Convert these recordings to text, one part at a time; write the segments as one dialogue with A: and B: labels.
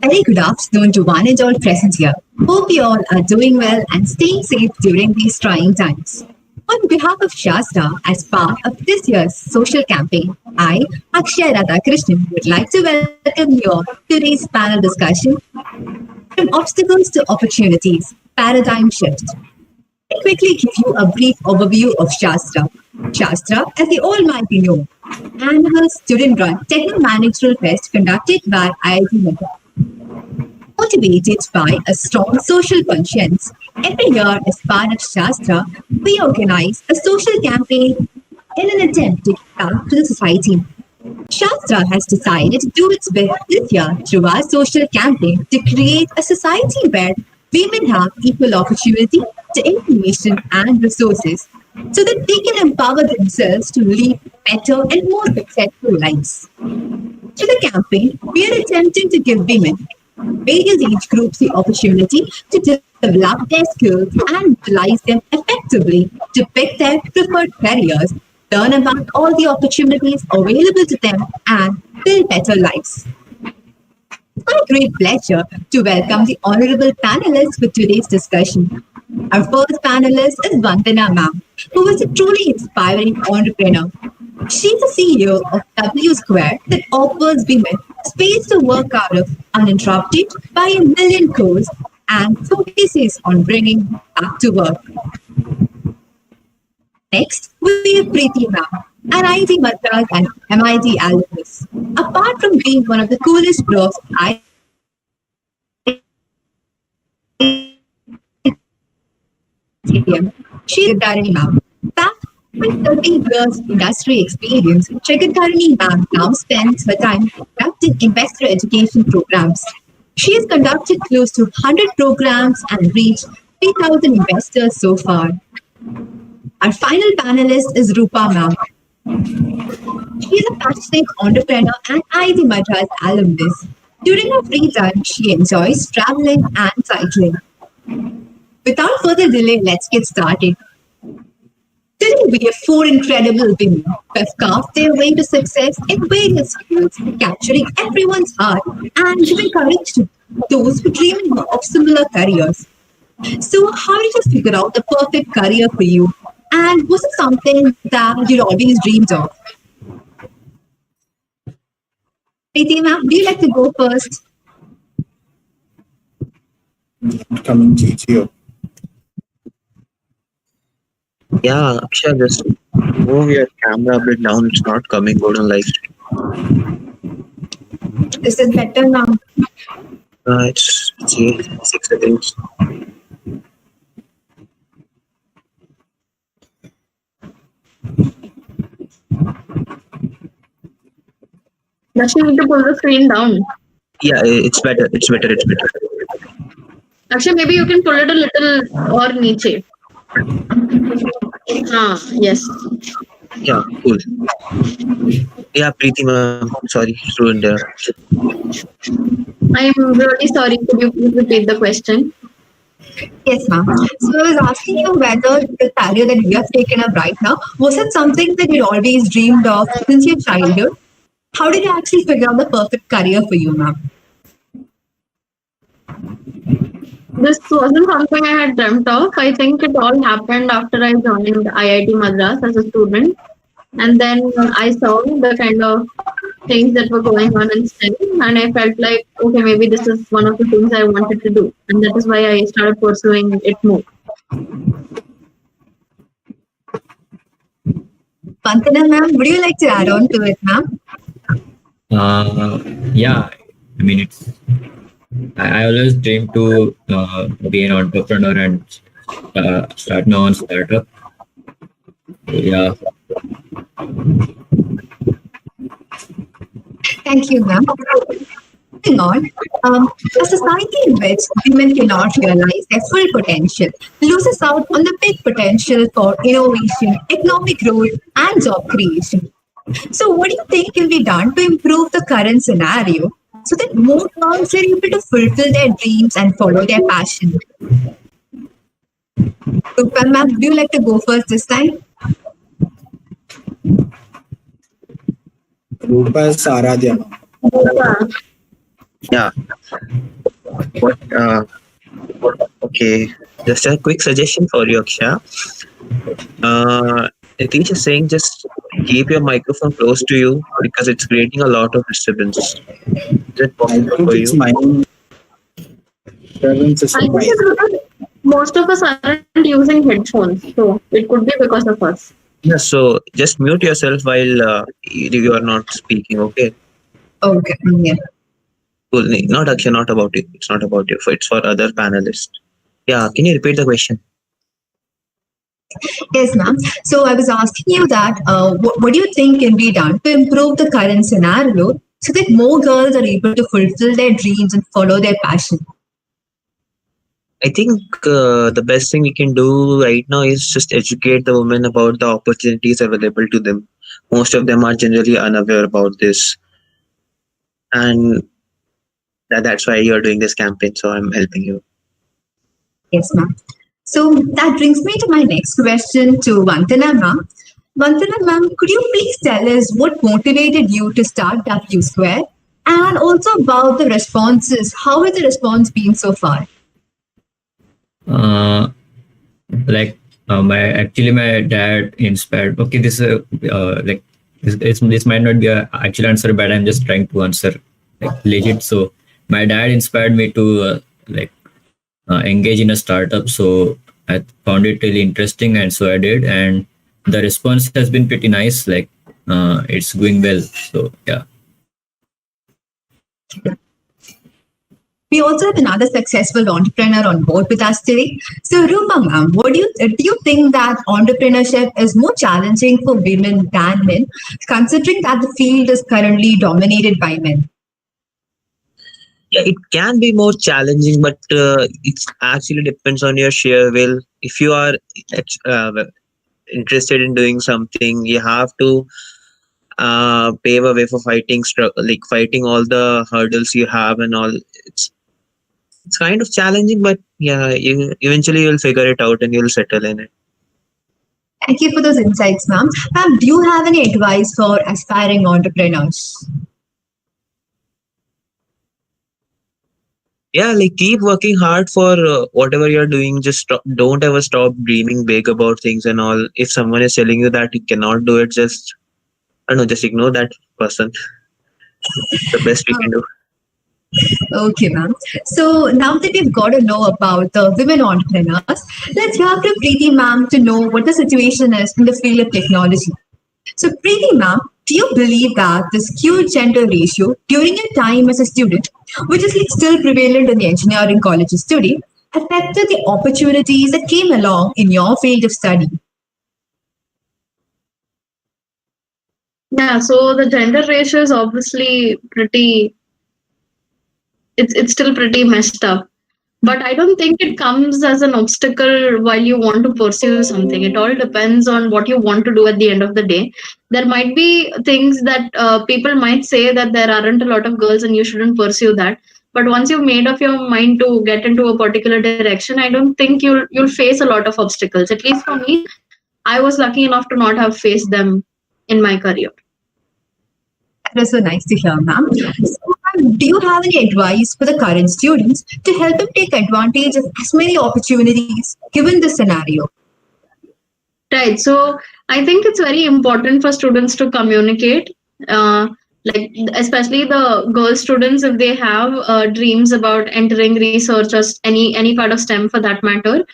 A: Very good afternoon to one and all present here. Hope you all are doing well and staying safe during these trying times. On behalf of Shastra, as part of this year's social campaign, I, Akshay Radhakrishnan, would like to welcome you all to today's panel discussion from obstacles to opportunities, paradigm shift. Let me quickly give you a brief overview of Shastra. Shastra, as you all might be know, annual student-run techno-managerial fest conducted by IIT Madras. Motivated by a strong social conscience, every year as part of Shastra, we organize a social campaign in an attempt to give back to the society. Shastra has decided to do its bit this year through our social campaign to create a society where women have equal opportunity to information and resources so that they can empower themselves to lead better and more successful lives. Through the campaign, we are attempting to give women various age groups the opportunity to develop their skills and utilize them effectively to pick their preferred careers, learn about all the opportunities available to them, and build better lives. It's my great pleasure to welcome the honorable panelists for today's discussion. Our first panelist is Vandana Ma'am, who is a truly inspiring entrepreneur. She's the CEO of W Square that offers women space to work out of uninterrupted by a million goals and focuses on bringing back to work. Next, we have Preeti Ma'am, an IIT Madras and MIT alumnus. Apart from being one of the coolest bros she is Dharani Ma'am. Back with 13 years industry experience, Trigatharani Ma'am now spends her time conducting investor education programs. She has conducted close to 100 programs and reached 3,000 investors so far. Our final panelist is Rupa Ma'am. She is a passionate entrepreneur and IIT Madras alumnus. During her free time, she enjoys traveling and cycling. Without further delay, let's get started. Today, we have four incredible women who have carved their way to success in various fields, capturing everyone's heart and giving courage to those who dream of similar careers. So, how did you figure out the perfect career for you? And was it something that you'd always dreamed of? Preeti ma'am, would you like to go first?
B: Coming GTO.
C: Yeah, Akshay, just move your camera a bit down. It's not coming good on live stream.
A: Is it better now?
C: It's 6 seconds.
D: Does she need to pull the screen down?
C: Yeah, it's better. It's better. It's better.
D: Actually, maybe you can pull it a little or niche. Yes.
C: Yeah, cool. Yeah, Preeti ma'am. Sorry, ruined there.
D: I'm really sorry. Could you please repeat the question?
A: Yes, ma'am. So I was asking you whether the career that you have taken up right now, was it something that you always dreamed of since your childhood? How did you actually figure out the perfect career for you, ma'am?
D: This wasn't something I had dreamt of. I think it all happened after I joined IIT Madras as a student. And then I saw the kind of things that were going on in STEM, and I felt like, okay, maybe this is one of the things I wanted to do. And that is why I started pursuing it more.
A: Vandana ma'am, would you like to add on to it, ma'am?
E: Yeah, I mean, I always dreamed to be an entrepreneur and start my own startup. Yeah.
A: Thank you, ma'am. Moving on, a society in which women cannot realize their full potential loses out on the big potential for innovation, economic growth, and job creation. So, what do you think can be done to improve the current scenario so that more girls are able to fulfill their dreams and follow their passion? Rupa ma'am, would you like to go first this time?
B: Rupa is Aradhya.
C: Yeah. What? Okay. Just a quick suggestion for you, Aksha. The teacher is saying just keep your microphone close to you because it's creating a lot of disturbance. Is it
B: I
C: possible
B: think
C: for
B: it's
C: you?
B: my disturbance is
D: I think
B: mine.
D: it's because most of us aren't using headphones, so it could be because of us.
C: Yeah. So just mute yourself while you are not speaking. Okay.
A: Okay. Yeah.
C: Cool. Not Aksha. Not about you. It's not about you. It's for other panelists. Yeah. Can you repeat the question?
A: Yes, ma'am. So I was asking you that what do you think can be done to improve the current scenario so that more girls are able to fulfill their dreams and follow their passion?
C: I think the best thing we can do right now is just educate the women about the opportunities available to them. Most of them are generally unaware about this, and that's why you're doing this campaign. So I'm helping you.
A: Yes, ma'am. So that brings me to my next question to Vandana, ma'am. Vandana, ma'am, could you please tell us what motivated you to start W Square and also about the responses? How has the response been so far?
E: Uh, like my dad inspired. Okay, this like this might not be a actual answer, but I'm just trying to answer like legit. So my dad inspired me to engage in a startup. So I found it really interesting, and so I did, and the response has been pretty nice. Like it's going well. So yeah.
A: We also have another successful entrepreneur on board with us today. So, Rupa, ma'am, what do you think that entrepreneurship is more challenging for women than men, considering that the field is currently dominated by men?
C: Yeah, it can be more challenging, but it actually depends on your sheer will. If you are uh, interested in doing something, you have to pave a way for like fighting all the hurdles you have and all. It's kind of challenging, but yeah, eventually you'll figure it out and you'll settle in it.
A: Thank you for those insights, ma'am. Ma'am, do you have any advice for aspiring entrepreneurs?
C: Yeah, like keep working hard for whatever you're doing. Just don't ever stop dreaming big about things and all. If someone is telling you that you cannot do it, just I don't know, just ignore that person. It's the best we can do.
A: Okay, ma'am. So now that we've got to know about the women entrepreneurs, let's hear from Preeti, ma'am, to know what the situation is in the field of technology. So, Preeti, ma'am, do you believe that this skewed gender ratio during your time as a student, which is like still prevalent in the engineering colleges today, affected the opportunities that came along in your field of study?
D: Yeah, so the gender ratio is obviously pretty. It's still pretty messed up. But I don't think it comes as an obstacle while you want to pursue something. It all depends on what you want to do at the end of the day. There might be things that people might say that there aren't a lot of girls and you shouldn't pursue that. But once you've made up your mind to get into a particular direction, I don't think you'll face a lot of obstacles. At least for me, I was lucky enough to not have faced them in my career.
A: That was so nice to hear, ma'am. So, ma'am, do you have any advice for the current students to help them take advantage of as many opportunities given the scenario?
D: Right. So I think it's very important for students to communicate. Like especially the girl students, if they have dreams about entering research or any part of STEM for that matter,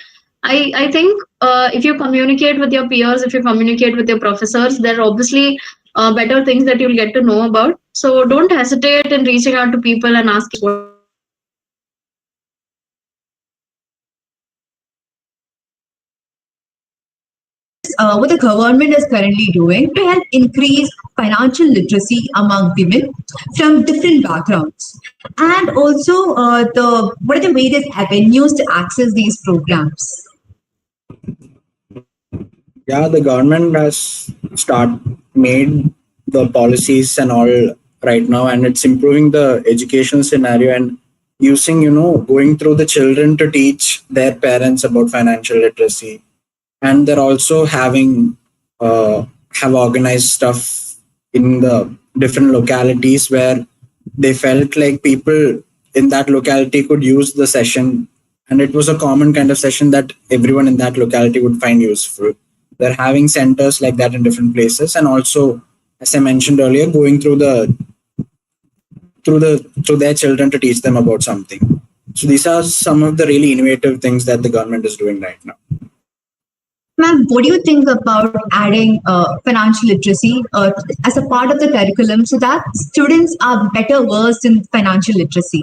D: I think if you communicate with your peers, if you communicate with your professors, there are obviously better things that you'll get to know about. So don't hesitate in reaching out to people and asking what are the opportunities that are there.
A: What the government is currently doing to help increase financial literacy among women from different backgrounds, and also the what are the various avenues to access these programs?
B: Yeah, the government has made the policies and all right now, and it's improving the education scenario and using going through the children to teach their parents about financial literacy, and they're also have organized stuff in the different localities where they felt like people in that locality could use the session, and it was a common kind of session that everyone in that locality would find useful. They're having centers like that in different places, and also, as I mentioned earlier, going through their children to teach them about something. So these are some of the really innovative things that the government is doing right now.
A: Ma'am, what do you think about adding financial literacy as a part of the curriculum so that students are better versed in financial literacy?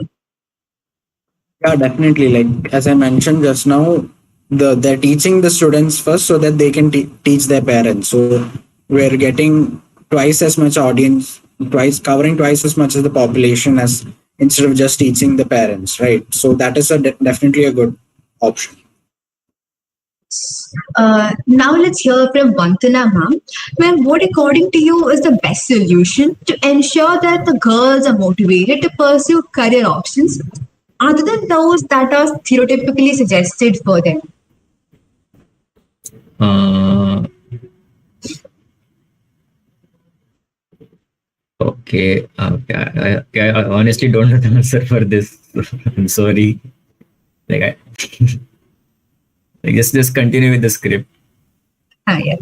B: Yeah, definitely. Like as I mentioned just now, they're teaching the students first so that they can teach their parents. So we're getting twice as much audience, twice covering twice as much as the population as instead of just teaching the parents, right? So that is definitely a good option.
A: Now let's hear from Vandana ma'am. Ma'am, what according to you is the best solution to ensure that the girls are motivated to pursue career options other than those that are stereotypically suggested for them?
E: Uh, I honestly don't know the answer for this. I'm sorry. Like I, like just continue with the script.
A: Yeah.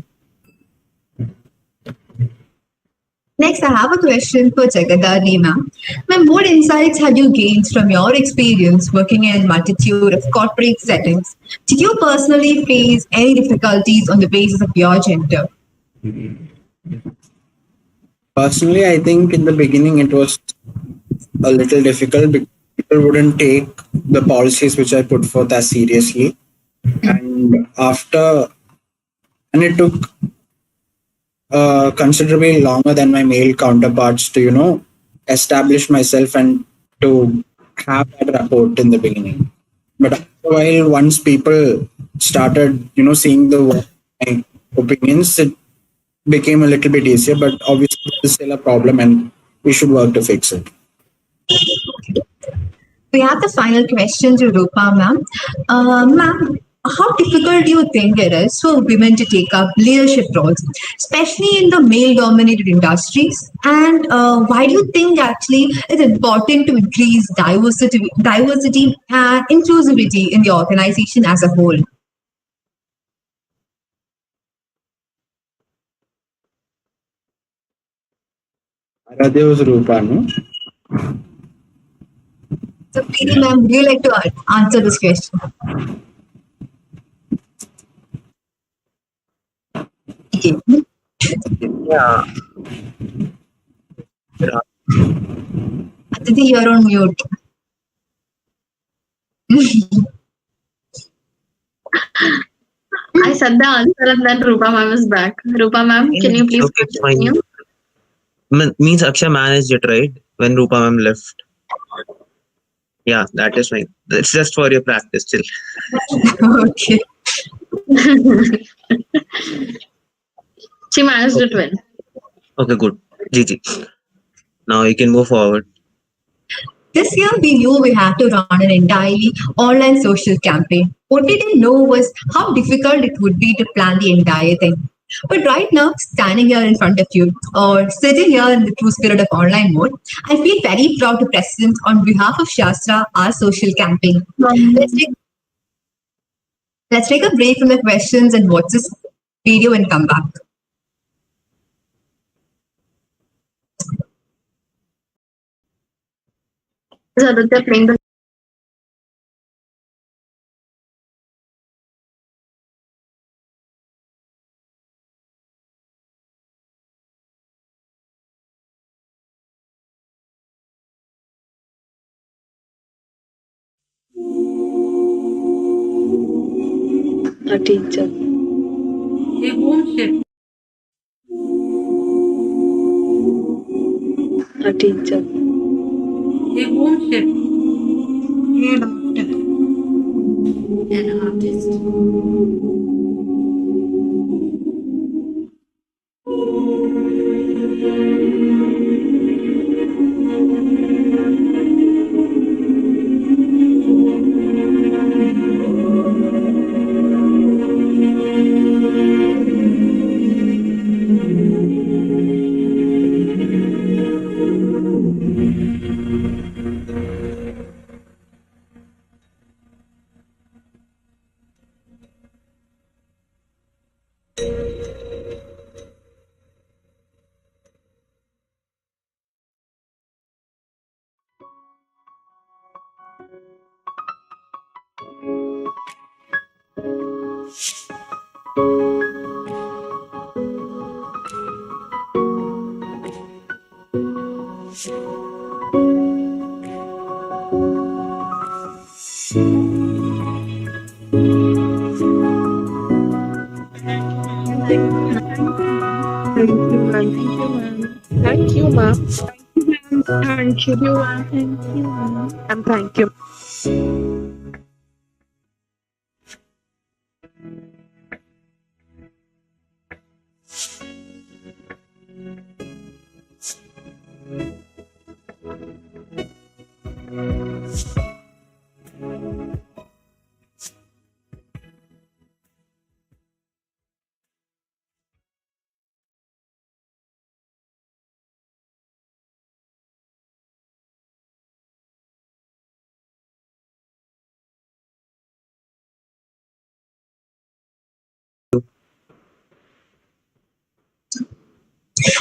A: Next, I have a question for Jagadharni ma'am. Ma'am, what insights have you gained from your experience working in a multitude of corporate settings? Did you personally face any difficulties on the basis of your gender?
B: Personally, I think in the beginning it was a little difficult because people wouldn't take the policies which I put forth as seriously. And it took considerably longer than my male counterparts to, establish myself and to have that rapport in the beginning. But after a while, once people started, seeing my opinions, it became a little bit easier. But obviously, it's still a problem, and we should work to fix it.
A: We have the final question to Rupa ma'am. Ma'am, how difficult do you think it is for women to take up leadership roles, especially in the male-dominated industries? And why do you think actually it's important to increase diversity and inclusivity in the organization as a whole?
B: Radhe was Rupa, no?
A: So, Preeti ma'am, would you like to answer this question?
C: Yeah.
A: Aditi, you're on mute.
D: I said the answer and then Rupa ma'am is back. Rupa ma'am, can you please
C: Okay, it's fine.
D: continue?
C: Means Akshay managed it, right? When Rupa ma'am left. Yeah, that is fine. It's just for your practice still.
A: Okay.
D: She managed it well.
C: Okay, good. GG. Now you can move forward.
A: This year, we knew we had to run an entirely online social campaign. What we didn't know was how difficult it would be to plan the entire thing. But right now, standing here in front of you, or sitting here in the true spirit of online mode, I feel very proud to present on behalf of Shaastra our social campaign. Let's take a break from the questions and watch this video and come back.
D: Is Aditya playing the
F: A teacher.
G: A home chef.
F: A teacher.
G: A home chef. A doctor. An artist.
H: Thank you, ma'am. Thank you, ma'am. Thank you, ma'am. Thank you, ma'am. Thank you.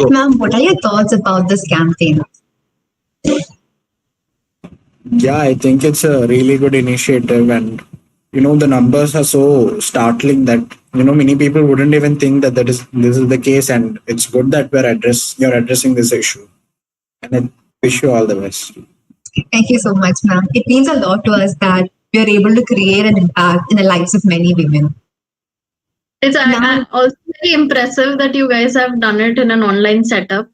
A: Ma'am, what are your thoughts about this campaign?
B: Yeah, I think it's a really good initiative, and the numbers are so startling that many people wouldn't even think that this is the case, and it's good that you're addressing this issue, and I wish you all the best.
A: Thank you so much, ma'am. It means a lot to us that we are able to create an impact in the lives of many women.
D: It's
A: Now,
D: also very impressive that you guys have done it in an online setup.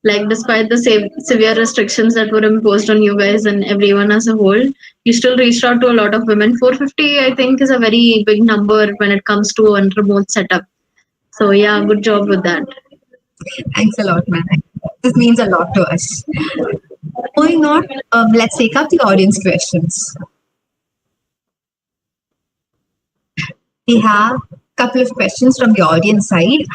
D: Like, despite the severe restrictions that were imposed on you guys and everyone as a whole, you still reached out to a lot of women. 450, I think, is a very big number when it comes to a remote setup. So, yeah, good job with that.
A: thanks a lot, ma'am. This means a lot to us. Moving on, let's take up the audience questions. We have a couple of questions from the audience side.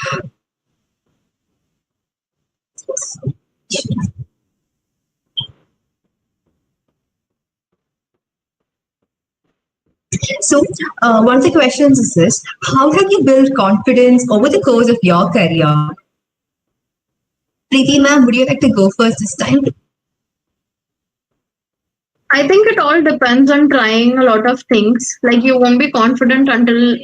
A: So, one of the questions is this: how have you built confidence over the course of your career? Preeti ma'am, would you like to go first this time?
D: I think it all depends on trying a lot of things. Like, you won't be confident until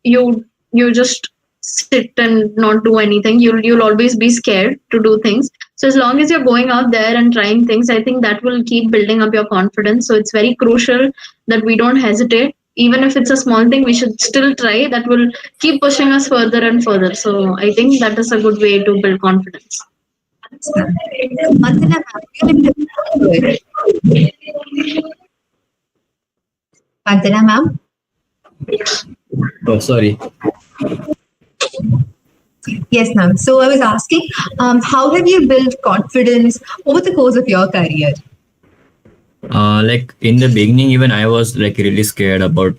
D: you just sit and not do anything. You'll always be scared to do things. So as long as you're going out there and trying things, I think that will keep building up your confidence. So it's very crucial that we don't hesitate. Even if it's a small thing, we should still try. That will keep pushing us further and further. So I think that is a good way to build confidence.
A: Vandana ma'am, would you like to go ahead? Vandana ma'am?
E: Oh, sorry.
A: Yes, ma'am. So I was asking, how have you built confidence over the course of your career?
E: Like in the beginning, even I was like really scared about.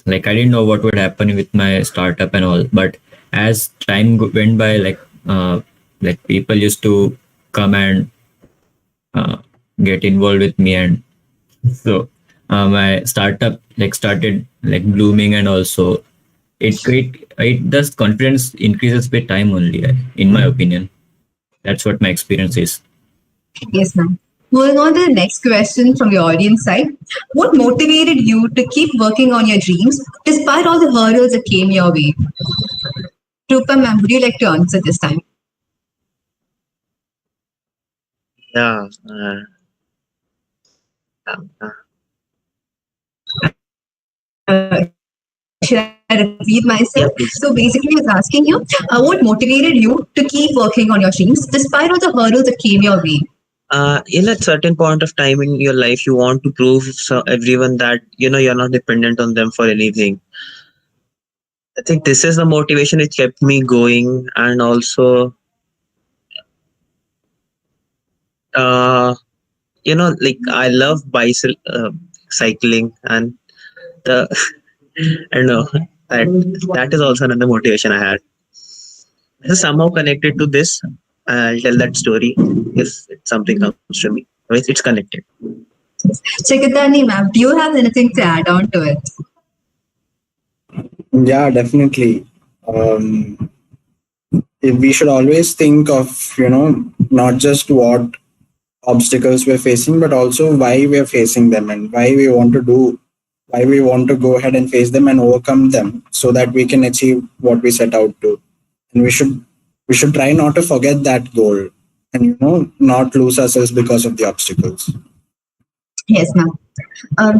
E: Like I didn't know what would happen with my startup and all. But as time went by, like people used to come and get involved with me, and so my startup like started like blooming, and also it does confidence increases with time only, in my opinion. That's what my experience is.
A: Yes, ma'am. Moving on to the next question from the audience side. What motivated you to keep working on your dreams despite all the hurdles that came your way? Rupa ma'am, would you like to answer this time?
C: Yeah. Um, uh,
A: Should I repeat
C: yeah,
A: myself?
C: please.
A: So basically, I was asking you, what motivated you to keep working on your dreams despite all the hurdles that came your way?
C: In a certain point of time in your life, you want to prove everyone that you're not dependent on them for anything. I think this is the motivation which kept me going, and also, like I love cycling, and the I don't know that is also another motivation I had. This is somehow connected to this. I'll tell that story if something comes to me. It's connected.
A: Chikitani ma'am, do you have anything to add on to it?
B: Yeah, definitely. Um, we should always think of not just what obstacles we're facing, but also why we're facing them and why we want to go ahead and face them and overcome them so that we can achieve what we set out to. And we should try not to forget that goal and not lose ourselves because of the obstacles.
A: Yes, ma'am.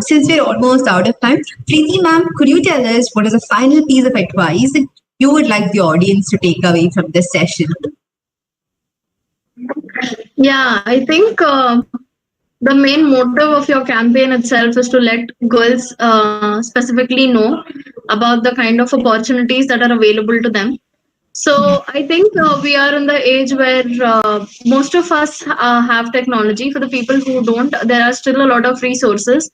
A: Since we're almost out of time, Preeti, ma'am, could you tell us what is a final piece of advice that you would like the audience to take away from this session?
D: Yeah, I think the main motive of your campaign itself is to let girls specifically know about the kind of opportunities that are available to them. So I think we are in the age where most of us have technology. For the people who don't, there are still a lot of resources.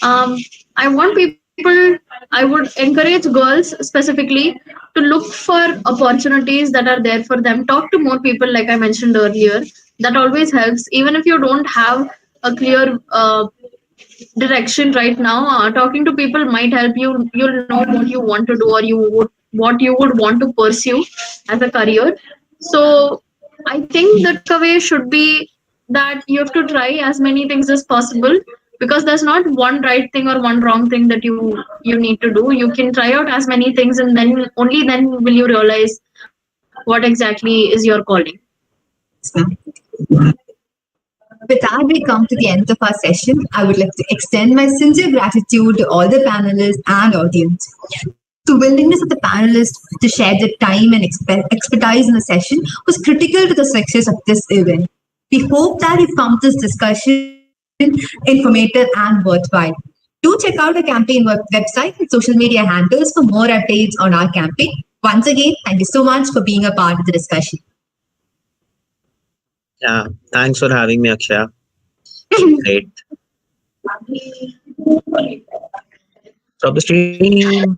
D: Um, I want people, I would encourage girls specifically to look for opportunities that are there for them. Talk to more people, like I mentioned earlier. That always helps. Even if you don't have a clear direction right now, talking to people might help you. You'll know what you want to do, or what you would want to pursue as a career. So I think the takeaway should be that you have to try as many things as possible, because there's not one right thing or one wrong thing that you need to do. You can try out as many things, and then only then will you realize what exactly is your calling.
A: With that, we come to the end of our session. I would like to extend my sincere gratitude to all the panelists and audience. The willingness of the panelists to share their time and expertise in the session was critical to the success of this event. We hope that you found this discussion informative and worthwhile. Do check out our campaign website and social media handles for more updates on our campaign. Once again, thank you so much for being a part of the discussion.
C: Yeah, thanks for having me, Akshaya. Great. Stop the stream.